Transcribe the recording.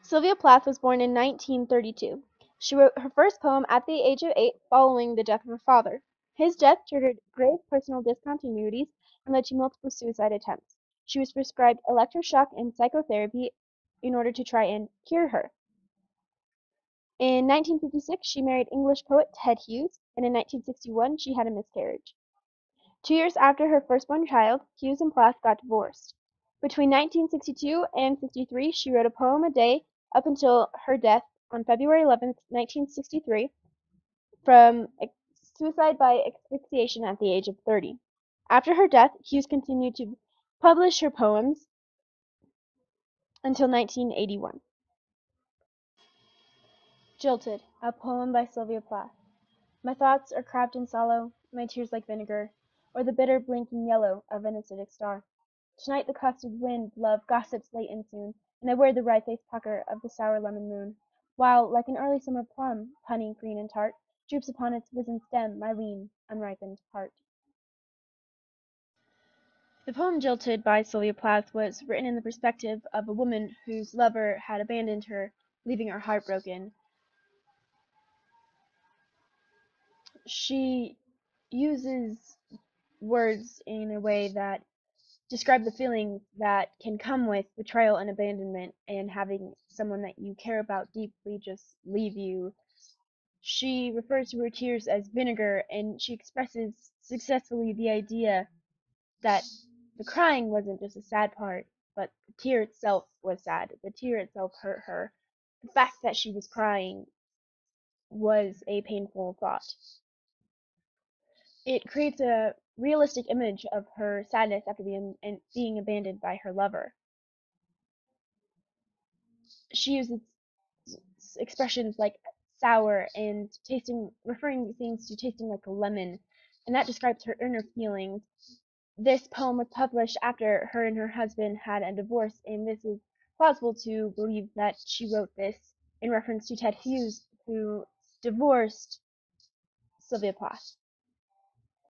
Sylvia Plath was born in 1932. She wrote her first poem at the age of 8 following the death of her father. His death triggered grave personal discontinuities and led to multiple suicide attempts. She was prescribed electroshock and psychotherapy in order to try and cure her. In 1956, she married English poet Ted Hughes, and in 1961, she had a miscarriage. 2 years after her firstborn child, Hughes and Plath got divorced. Between 1962 and 63, she wrote a poem a day up until her death on February 11, 1963, from suicide by asphyxiation at the age of 30. After her death, Hughes continued to publish her poems until 1981. Jilted, a poem by Sylvia Plath. My thoughts are crabbed in sallow, my tears like vinegar, or the bitter blinking yellow of an acidic star. Tonight the custard wind, love, gossips late and soon, and I wear the wry-faced pucker of the sour lemon moon, while, like an early summer plum, honey, green and tart, droops upon its wizened stem my lean, unripened heart. The poem Jilted by Sylvia Plath was written in the perspective of a woman whose lover had abandoned her, leaving her heartbroken. She uses words in a way that describe the feelings that can come with betrayal and abandonment and having someone that you care about deeply just leave you. She refers to her tears as vinegar, and she expresses successfully the idea that the crying wasn't just a sad part, but the tear itself was sad. The tear itself hurt her. The fact that she was crying was a painful thought. It creates a realistic image of her sadness after being abandoned by her lover. She uses expressions like sour and tasting, referring things to tasting like a lemon, and that describes her inner feelings. This poem was published after her and her husband had a divorce, and this is plausible to believe that she wrote this in reference to Ted Hughes, who divorced Sylvia Plath.